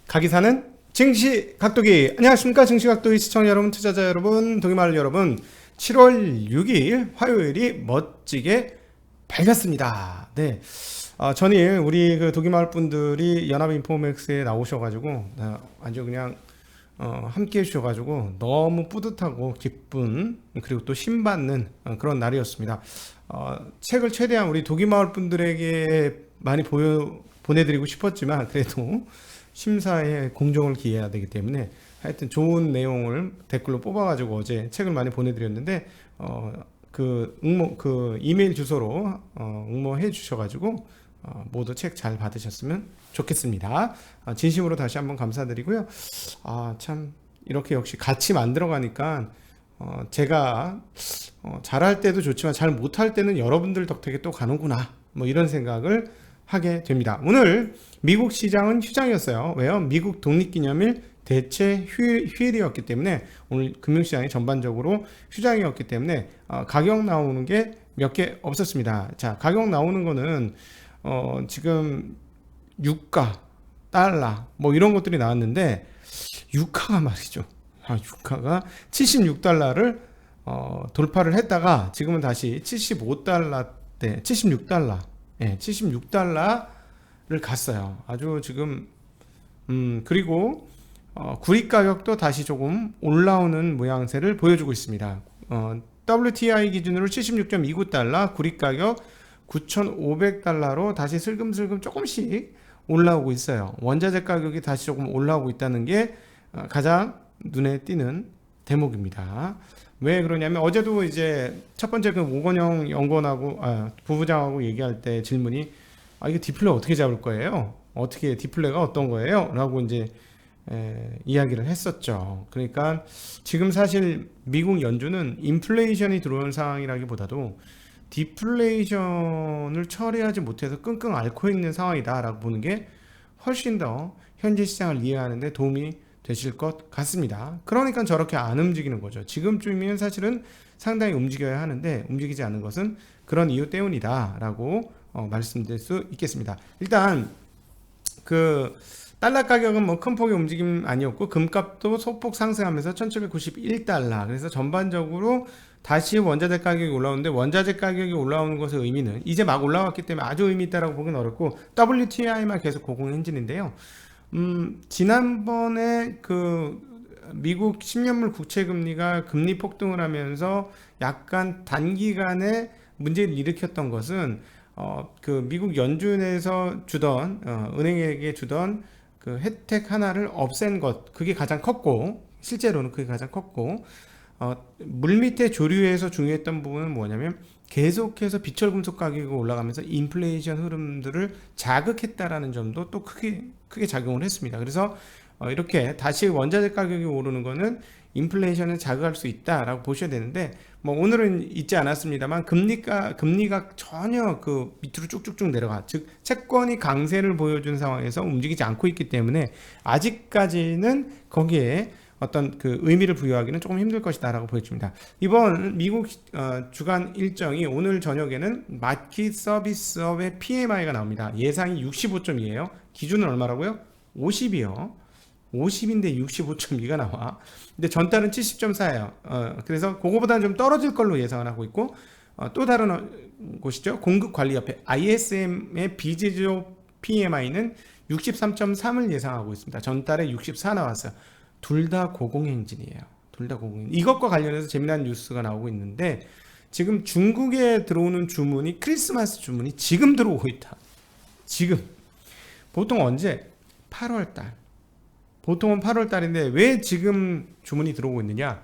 가기사는 증시각도기. 안녕하십니까, 증시각도기 시청자 여러분, 투자자 여러분, 동의마을 여러분. 7월 6일 화요일이 멋지게 밝았습니다. 네, 전일 우리 그 독일마을 분들이 연합인포맥스에 나오셔가지고 아주 그냥 함께 해주셔가지고 너무 뿌듯하고 기쁜, 그리고 또 신받는 그런 날이었습니다. 책을 최대한 우리 독일마을 분들에게 많이 보내드리고 싶었지만 그래도 심사에 공정을 기해야 되기 때문에 하여튼 좋은 내용을 댓글로 뽑아가지고 어제 책을 많이 보내드렸는데 그 이메일 주소로 응모해 주셔가지고 모두 책 잘 받으셨으면 좋겠습니다. 진심으로 다시 한번 감사드리고요. 참 이렇게 역시 같이 만들어 가니까 제가 잘할 때도 좋지만 잘 못할 때는 여러분들 덕택에 또 가는구나, 뭐 이런 생각을 하게 됩니다. 오늘 미국 시장은 휴장이었어요. 왜요? 미국 독립기념일 대체 휴일이었기 때문에 오늘 금융시장이 전반적으로 휴장이었기 때문에 가격 나오는 게 몇 개 없었습니다. 자, 가격 나오는 거는 지금 유가, 달러 뭐 이런 것들이 나왔는데 유가가 말이죠. 유가가 76달러를 돌파를 했다가 지금은 다시 75달러대, 76달러, 예, 76달러를 갔어요. 아주 지금 그리고 구리 가격도 다시 조금 올라오는 모양새를 보여주고 있습니다. WTI 기준으로 76.29달러, 구리 가격 9,500달러로 다시 슬금슬금 조금씩 올라오고 있어요. 원자재 가격이 다시 조금 올라오고 있다는 게 가장 눈에 띄는 대목입니다. 왜 그러냐면 어제도 이제 첫 번째 그 오건영 연구원하고 부부장하고 얘기할 때 질문이 이게 디플레 어떻게 잡을 거예요? 어떻게 디플레가 어떤 거예요? 라고 이제 이야기를 했었죠. 그러니까 지금 사실 미국 연준은 인플레이션이 들어온 상황이라기보다도 디플레이션을 처리하지 못해서 끙끙 앓고 있는 상황이다라고 보는 게 훨씬 더 현재 시장을 이해하는 데 도움이 되실 것 같습니다. 그러니까 저렇게 안 움직이는 거죠. 지금쯤이면 사실은 상당히 움직여야 하는데 움직이지 않는 것은 그런 이유 때문이다 라고 말씀드릴 수 있겠습니다. 일단 그 달러 가격은 뭐 큰 폭의 움직임 아니었고 금값도 소폭 상승하면서 1791달러, 그래서 전반적으로 다시 원자재 가격이 올라오는데 원자재 가격이 올라오는 것의 의미는 이제 막 올라왔기 때문에 아주 의미 있다라고 보기는 어렵고 WTI만 계속 고공행진인데요. 지난번에 그 미국 10년물 국채 금리가 금리 폭등을 하면서 약간 단기간에 문제를 일으켰던 것은 그 미국 연준에서 주던 은행에게 주던 그 혜택 하나를 없앤 것, 그게 가장 컸고, 실제로는 그게 가장 컸고, 물밑에 조류에서 중요했던 부분은 뭐냐면 계속해서 비철금속 가격이 올라가면서 인플레이션 흐름들을 자극했다라는 점도 또 크게 작용을 했습니다. 그래서 이렇게 다시 원자재 가격이 오르는 거는 인플레이션을 자극할 수 있다라고 보셔야 되는데, 뭐 오늘은 있지 않았습니다만 금리가 전혀 그 밑으로 쭉쭉쭉 내려가, 즉 채권이 강세를 보여준 상황에서 움직이지 않고 있기 때문에 아직까지는 거기에 어떤 그 의미를 부여하기는 조금 힘들 것이다라고 보여집니다. 이번 미국 주간 일정이 오늘 저녁에는 마켓 서비스업의 PMI가 나옵니다. 예상이 65점이에요. 기준은 얼마라고요? 50이요. 50인데 65.2가 나와. 근데 전달은 70.4예요. 그래서 그거보다는 좀 떨어질 걸로 예상을 하고 있고, 또 다른 곳이죠. 공급관리협회 ISM의 비제조 PMI는 63.3을 예상하고 있습니다. 전달에 64 나왔어요. 둘 다 고공행진이에요. 둘 다 고공행진. 이것과 관련해서 재미난 뉴스가 나오고 있는데, 지금 중국에 들어오는 주문이, 크리스마스 주문이 지금 들어오고 있다. 지금. 보통 언제? 8월달. 보통은 8월달인데 왜 지금 주문이 들어오고 있느냐?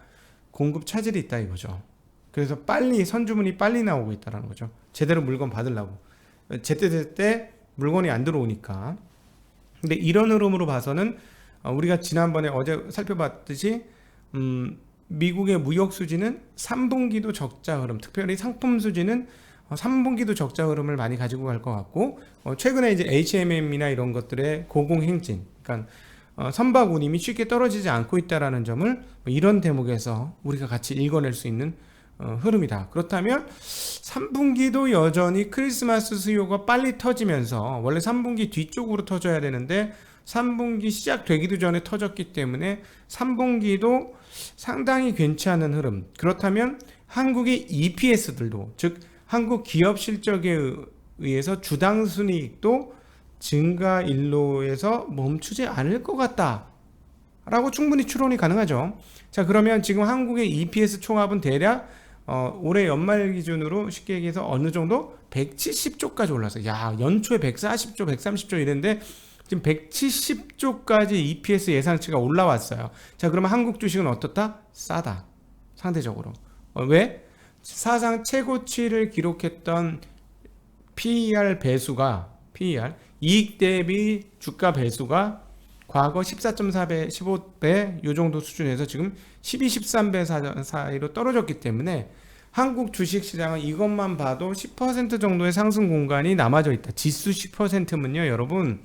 공급 차질이 있다 이거죠. 그래서 빨리 선주문이 빨리 나오고 있다는 거죠. 제대로 물건 받으려고. 제때 물건이 안 들어오니까. 근데 이런 흐름으로 봐서는 우리가 지난번에 어제 살펴봤듯이 미국의 무역 수지는 3분기도 적자 흐름, 특별히 상품 수지는 3분기도 적자 흐름을 많이 가지고 갈 것 같고, 최근에 이제 HMM이나 이런 것들의 고공행진, 그러니까 선박운임이 쉽게 떨어지지 않고 있다라는 점을 이런 대목에서 우리가 같이 읽어낼 수 있는 흐름이다. 그렇다면 3분기도 여전히 크리스마스 수요가 빨리 터지면서, 원래 3분기 뒤쪽으로 터져야 되는데 3분기 시작되기도 전에 터졌기 때문에 3분기도 상당히 괜찮은 흐름. 그렇다면 한국의 EPS들도, 즉 한국 기업 실적에 의해서 주당 순이익도 증가 일로에서 멈추지 않을 것 같다 라고 충분히 추론이 가능하죠. 자, 그러면 지금 한국의 EPS 총합은 대략 올해 연말 기준으로 쉽게 얘기해서 어느 정도 170조까지 올랐어요. 야, 연초에 140조, 130조 이랬는데 지금 170조까지 EPS 예상치가 올라왔어요. 자, 그러면 한국 주식은 어떻다? 싸다. 상대적으로. 왜? 사상 최고치를 기록했던 PER 배수가, PER, 이익 대비 주가 배수가 과거 14.4배, 15배 요 정도 수준에서 지금 12, 13배 사이로 떨어졌기 때문에 한국 주식시장은 이것만 봐도 10% 정도의 상승 공간이 남아져 있다. 지수 10%면요, 여러분,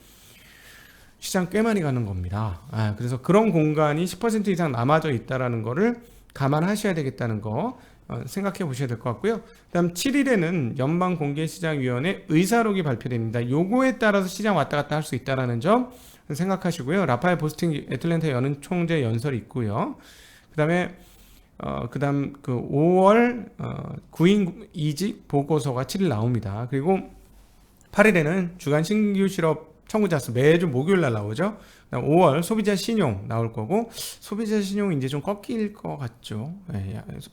시장 꽤 많이 가는 겁니다. 그래서 그런 공간이 10% 이상 남아져 있다는 거를 감안하셔야 되겠다는 거 생각해 보셔야 될 것 같고요. 다음 7일에는 연방공개시장위원회 의사록이 발표됩니다. 요거에 따라서 시장 왔다 갔다 할 수 있다는 점 생각하시고요. 라파엘 보스팅 애틀랜타 연은 총재 연설이 있고요. 그다음 그 5월 구인 이직 보고서가 7일 나옵니다. 그리고 8일에는 주간 신규 실업 청구자 수 매주 목요일 날 나오죠. 5월 소비자 신용 나올 거고, 소비자 신용이 이제 좀 꺾일 것 같죠.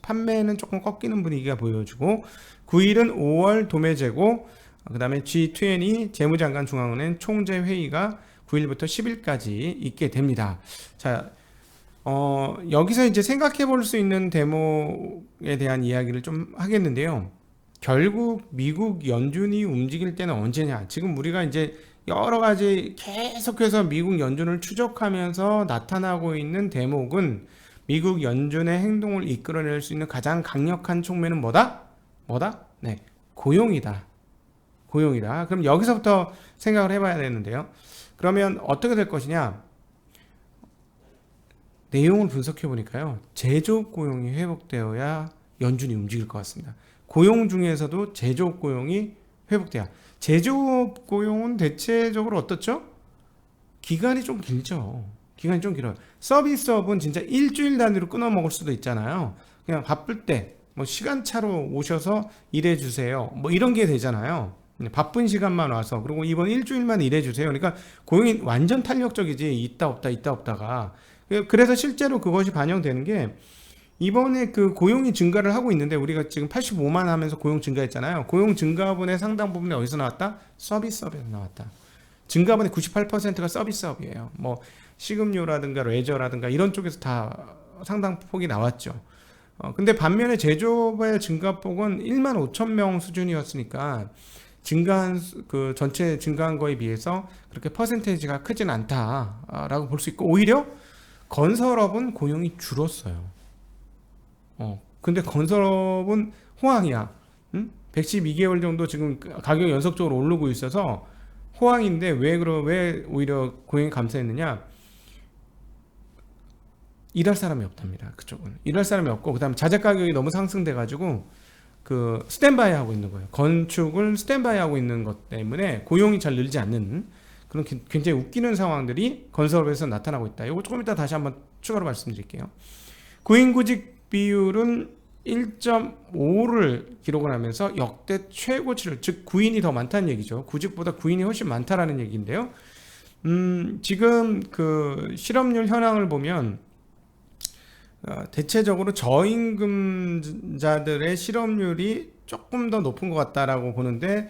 판매는 조금 꺾이는 분위기가 보여주고, 9일은 5월 도매 재고, 그 다음에 G20 재무장관 중앙은행 총재 회의가 9일부터 10일까지 있게 됩니다. 자, 여기서 이제 생각해 볼 수 있는 대목에 대한 이야기를 좀 하겠는데요. 결국 미국 연준이 움직일 때는 언제냐? 지금 우리가 이제 여러 가지 계속해서 미국 연준을 추적하면서 나타나고 있는 대목은 미국 연준의 행동을 이끌어낼 수 있는 가장 강력한 촉매는 뭐다? 네, 고용이다. 고용이다. 그럼 여기서부터 생각을 해봐야 되는데요. 그러면 어떻게 될 것이냐? 내용을 분석해 보니까요, 제조업 고용이 회복되어야 연준이 움직일 것 같습니다. 고용 중에서도 제조업 고용이 회복돼야. 제조업 고용은 대체적으로 어떻죠? 기간이 좀 길죠. 기간이 좀 길어요. 서비스업은 진짜 일주일 단위로 끊어 먹을 수도 있잖아요. 그냥 바쁠 때 뭐 시간차로 오셔서 일해 주세요, 뭐 이런 게 되잖아요. 바쁜 시간만 와서, 그리고 이번 일주일만 일해 주세요. 그러니까 고용이 완전 탄력적이지, 있다 없다가. 그래서 실제로 그것이 반영되는 게, 이번에 그 고용이 증가를 하고 있는데, 우리가 지금 85만 하면서 고용 증가했잖아요. 고용 증가분의 상당 부분이 어디서 나왔다? 서비스업에서 나왔다. 증가분의 98%가 서비스업이에요. 뭐 식음료라든가 레저라든가 이런 쪽에서 다 상당 폭이 나왔죠. 근데 반면에 제조업의 증가폭은 1만 5천 명 수준이었으니까 증가한 그 전체 증가한 거에 비해서 그렇게 퍼센테이지가 크진 않다라고 볼 수 있고, 오히려 건설업은 고용이 줄었어요. 근데 건설업은 호황이야. 112개월 정도 지금 가격이 연속적으로 오르고 있어서 호황인데, 왜 오히려 고용이 감소했느냐? 일할 사람이 없답니다. 그쪽은 일할 사람이 없고, 그다음 자재 가격이 너무 상승돼 가지고 그 스탠바이 하고 있는 거예요. 건축을 스탠바이 하고 있는 것 때문에 고용이 잘 늘지 않는 그런 굉장히 웃기는 상황들이 건설업에서 나타나고 있다. 이거 조금 이따 다시 한번 추가로 말씀드릴게요. 구인구직 비율은 1.5를 기록을 하면서 역대 최고치를, 즉 구인이 더 많다는 얘기죠. 구직보다 구인이 훨씬 많다라는 얘기인데요. 지금 그 실업률 현황을 보면 대체적으로 저임금자들의 실업률이 조금 더 높은 것 같다라고 보는데,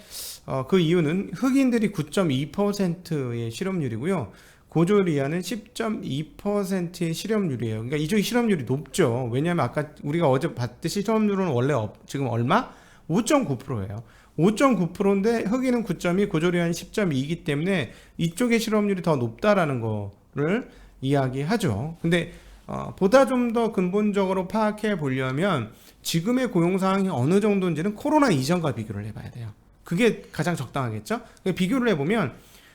그 이유는 흑인들이 9.2%의 실업률이고요, 고졸이하는 10.2%의 실업률이에요. 그러니까 이쪽이 실업률이 높죠. 왜냐하면 아까 우리가 어제 봤듯이 실업률은 원래 지금 얼마? 5.9%예요. 5.9%인데 흑인은 9.2, 고졸이하는 10.2이기 때문에 이쪽의 실업률이 더 높다라는 거를 이야기하죠. 근데 보다 좀 더 근본적으로 파악해 보려면 지금의 고용 상황이 어느 정도인지는 코로나 이전과 비교를 해봐야 돼요. 그게 가장 적당하겠죠? 비교를 해보면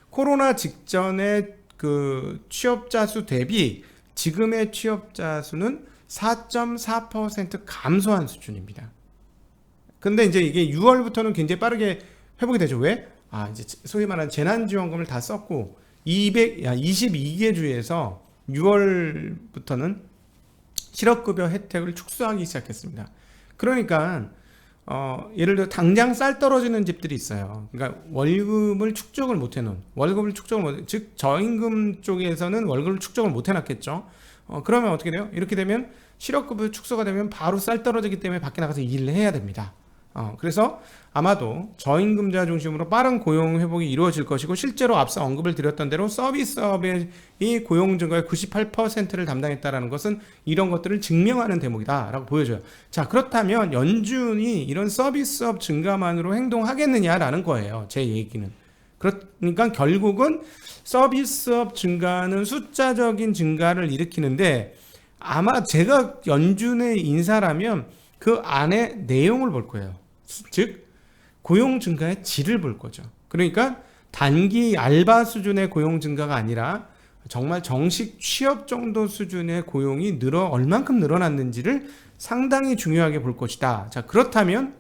코로나 직전에 그 취업자 수 대비 지금의 취업자 수는 4.4% 감소한 수준입니다. 근데 이제 이게 6월부터는 굉장히 빠르게 회복이 되죠. 왜? 이제 소위 말하는 재난지원금을 다 썼고 22개 주에서 6월부터는 실업급여 혜택을 축소하기 시작했습니다. 그러니까 예를 들어 당장 쌀 떨어지는 집들이 있어요. 그러니까 월급을 축적을 못, 즉 저임금 쪽에서는 월급을 축적을 못 해놨겠죠. 그러면 어떻게 돼요? 이렇게 되면 실업급여 축소가 되면 바로 쌀 떨어지기 때문에 밖에 나가서 일을 해야 됩니다. 그래서 아마도 저임금자 중심으로 빠른 고용 회복이 이루어질 것이고, 실제로 앞서 언급을 드렸던 대로 서비스업의 고용 증가의 98%를 담당했다라는 것은 이런 것들을 증명하는 대목이다라고 보여져요. 자, 그렇다면 연준이 이런 서비스업 증가만으로 행동하겠느냐라는 거예요. 제 얘기는. 그러니까 결국은 서비스업 증가는 숫자적인 증가를 일으키는데, 아마 제가 연준의 인사라면 그 안에 내용을 볼 거예요. 즉 고용 증가의 질을 볼 거죠. 그러니까 단기 알바 수준의 고용 증가가 아니라 정말 정식 취업 정도 수준의 고용이 얼만큼 늘어났는지를 상당히 중요하게 볼 것이다. 자, 그렇다면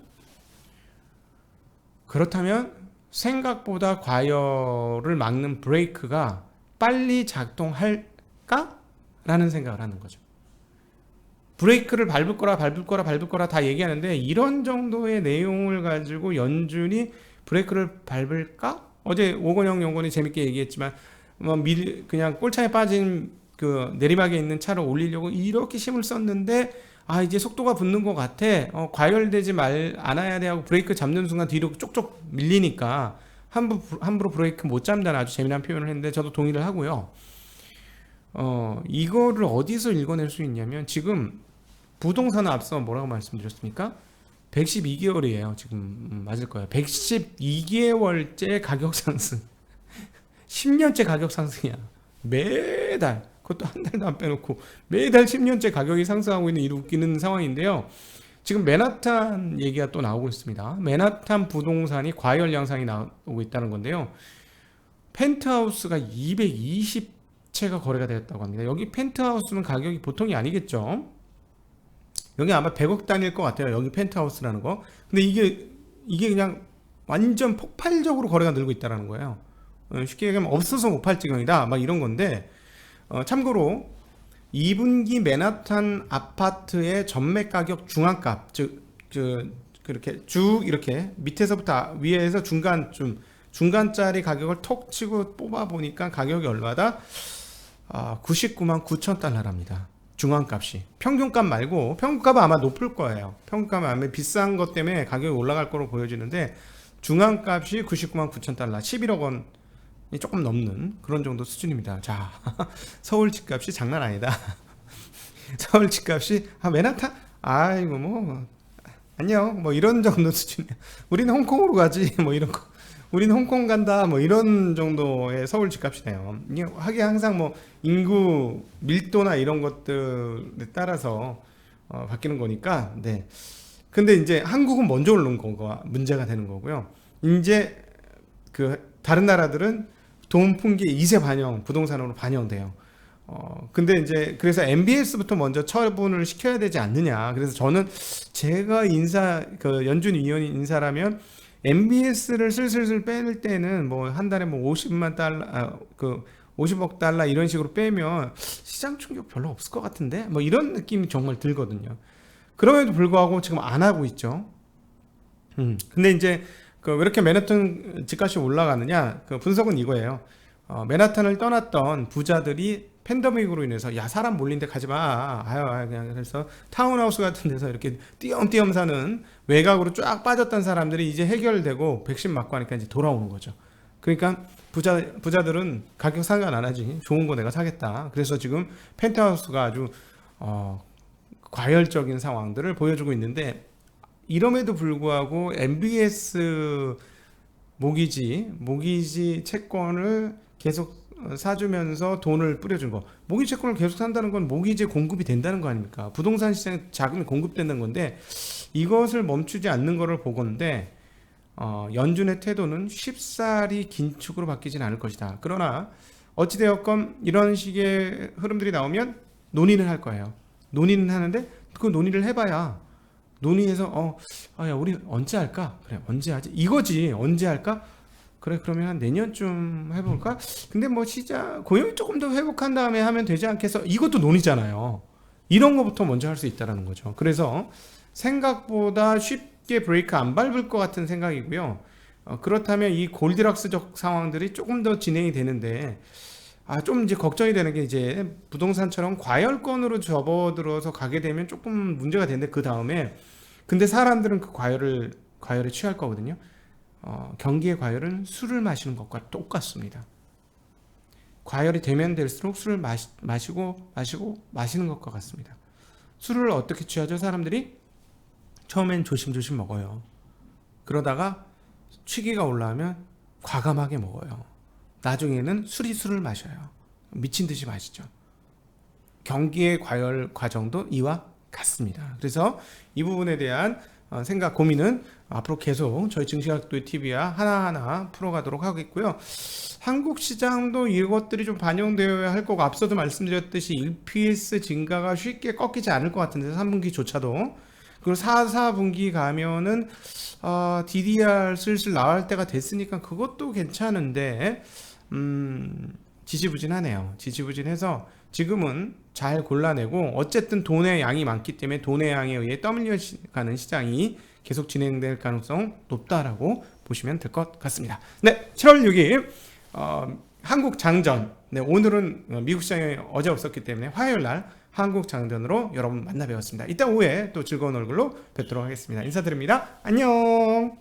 생각보다 과열을 막는 브레이크가 빨리 작동할까? 라는 생각을 하는 거죠. 브레이크를 밟을 거라 다 얘기하는데, 이런 정도의 내용을 가지고 연준이 브레이크를 밟을까? 어제 오건영 연구원이 재밌게 얘기했지만, 그냥 꼴차에 빠진 그 내리막에 있는 차를 올리려고 이렇게 힘을 썼는데, 이제 속도가 붙는 것 같아. 과열되지 않아야 돼 하고 브레이크 잡는 순간 뒤로 쪽쪽 밀리니까 함부로 브레이크 못 잡는다는 아주 재미난 표현을 했는데, 저도 동의를 하고요. 이거를 어디서 읽어낼 수 있냐면, 지금 부동산은 앞서 뭐라고 말씀드렸습니까? 112개월이에요. 지금 맞을 거예요. 112개월째 가격 상승. 10년째 가격 상승이야. 매달, 그것도 한 달도 안 빼놓고 매달 10년째 가격이 상승하고 있는 이 웃기는 상황인데요. 지금 맨하탄 얘기가 또 나오고 있습니다. 맨하탄 부동산이 과열 양상이 나오고 있다는 건데요. 펜트하우스가 220채가 거래가 되었다고 합니다. 여기 펜트하우스는 가격이 보통이 아니겠죠. 여기 아마 100억 단위일 것 같아요. 여기 펜트하우스라는 거. 근데 이게 그냥 완전 폭발적으로 거래가 늘고 있다는 거예요. 쉽게 얘기하면 없어서 못 팔 지경이다, 막 이런 건데, 참고로 2분기 맨하탄 아파트의 전매 가격 중앙값, 즉 그렇게 쭉 이렇게 밑에서부터 위에서 중간짜리 가격을 톡 치고 뽑아 보니까 가격이 얼마다? 99만 9천 달러랍니다. 중앙값이. 평균값 말고, 평균값은 아마 높을 거예요. 평균값은 아마 비싼 것 때문에 가격이 올라갈 거로 보여지는데, 중앙값이 99만 9천 달러, 11억 원이 조금 넘는 그런 정도 수준입니다. 자, 서울 집값이 장난 아니다. 서울 집값이 맨하탄? 이거 안녕, 이런 정도 수준이야. 우리는 홍콩으로 가지, 이런 거. 우리는 홍콩 간다, 이런 정도의 서울 집값이네요. 이게 하긴 항상 인구 밀도나 이런 것들에 따라서 바뀌는 거니까. 네. 근데 이제 한국은 먼저 오른 거가 문제가 되는 거고요. 이제 다른 나라들은 돈 푼 게 이세 반영, 부동산으로 반영돼요. 근데 이제 그래서 MBS부터 먼저 처분을 시켜야 되지 않느냐. 그래서 저는 제가 연준 위원 인사라면 MBS를 슬슬 빼낼 때는 한 달에 50만 달러, 50억 달러 이런 식으로 빼면 시장 충격 별로 없을 것 같은데? 이런 느낌이 정말 들거든요. 그럼에도 불구하고 지금 안 하고 있죠. 근데 이제 왜 이렇게 맨하탄 집값이 올라가느냐? 분석은 이거예요. 맨하탄을 떠났던 부자들이 팬데믹으로 인해서 사람 몰린 데 가지 마. 그냥 그래서 타운하우스 같은 데서 이렇게 띄엄띄엄 사는 외곽으로 쫙 빠졌던 사람들이 이제 해결되고 백신 맞고 하니까 이제 돌아오는 거죠. 그러니까 부자들은 가격 상관 안 하지. 좋은 거 내가 사겠다. 그래서 지금 펜트하우스가 아주 과열적인 상황들을 보여주고 있는데, 이럼에도 불구하고 MBS 모기지 채권을 계속 사주면서 돈을 뿌려준 거. 모기지 채권을 계속 산다는 건 모기지 공급이 된다는 거 아닙니까? 부동산 시장에 자금이 공급된다는 건데, 이것을 멈추지 않는 거를 보건데, 연준의 태도는 쉽사리 긴축으로 바뀌진 않을 것이다. 그러나 어찌되었건 이런 식의 흐름들이 나오면 논의는 할 거예요. 논의는 하는데, 그 논의를 해봐야, 논의해서 야, 우리 언제 할까? 그래, 언제 하지? 이거지. 언제 할까? 그래 그러면 한 내년쯤 해볼까? 근데 뭐 시장 고용이 조금 더 회복한 다음에 하면 되지 않겠어? 이것도 논의잖아요. 이런 거부터 먼저 할 수 있다라는 거죠. 그래서 생각보다 쉽게 브레이크 안 밟을 것 같은 생각이고요. 그렇다면 이 골디락스적 상황들이 조금 더 진행이 되는데 좀 이제 걱정이 되는 게 이제 부동산처럼 과열권으로 접어들어서 가게 되면 조금 문제가 되는데 그 다음에 근데 사람들은 그 과열에 취할 거거든요. 경기의 과열은 술을 마시는 것과 똑같습니다. 과열이 되면 될수록 술을 마시는 것과 같습니다. 술을 어떻게 취하죠? 사람들이 처음엔 조심조심 먹어요. 그러다가 취기가 올라오면 과감하게 먹어요. 나중에는 술을 마셔요. 미친 듯이 마시죠. 경기의 과열 과정도 이와 같습니다. 그래서 이 부분에 대한 생각, 고민은 앞으로 계속 저희 증시학도의 TV와 하나하나 풀어가도록 하겠고요. 한국 시장도 이것들이 좀 반영되어야 할 거고, 앞서도 말씀드렸듯이 1PS 증가가 쉽게 꺾이지 않을 것 같은데 3분기조차도. 그리고 4분기 가면은 DDR 슬슬 나올 때가 됐으니까 그것도 괜찮은데 지지부진하네요. 지지부진해서 지금은 잘 골라내고, 어쨌든 돈의 양이 많기 때문에 돈의 양에 의해 떠밀려가는 시장이 계속 진행될 가능성 높다라고 보시면 될 것 같습니다. 네, 7월 6일 한국 장전. 네, 오늘은 미국 시장이 어제 없었기 때문에 화요일 날 한국 장전으로 여러분 만나 뵈었습니다. 이따 오후에 또 즐거운 얼굴로 뵙도록 하겠습니다. 인사드립니다. 안녕.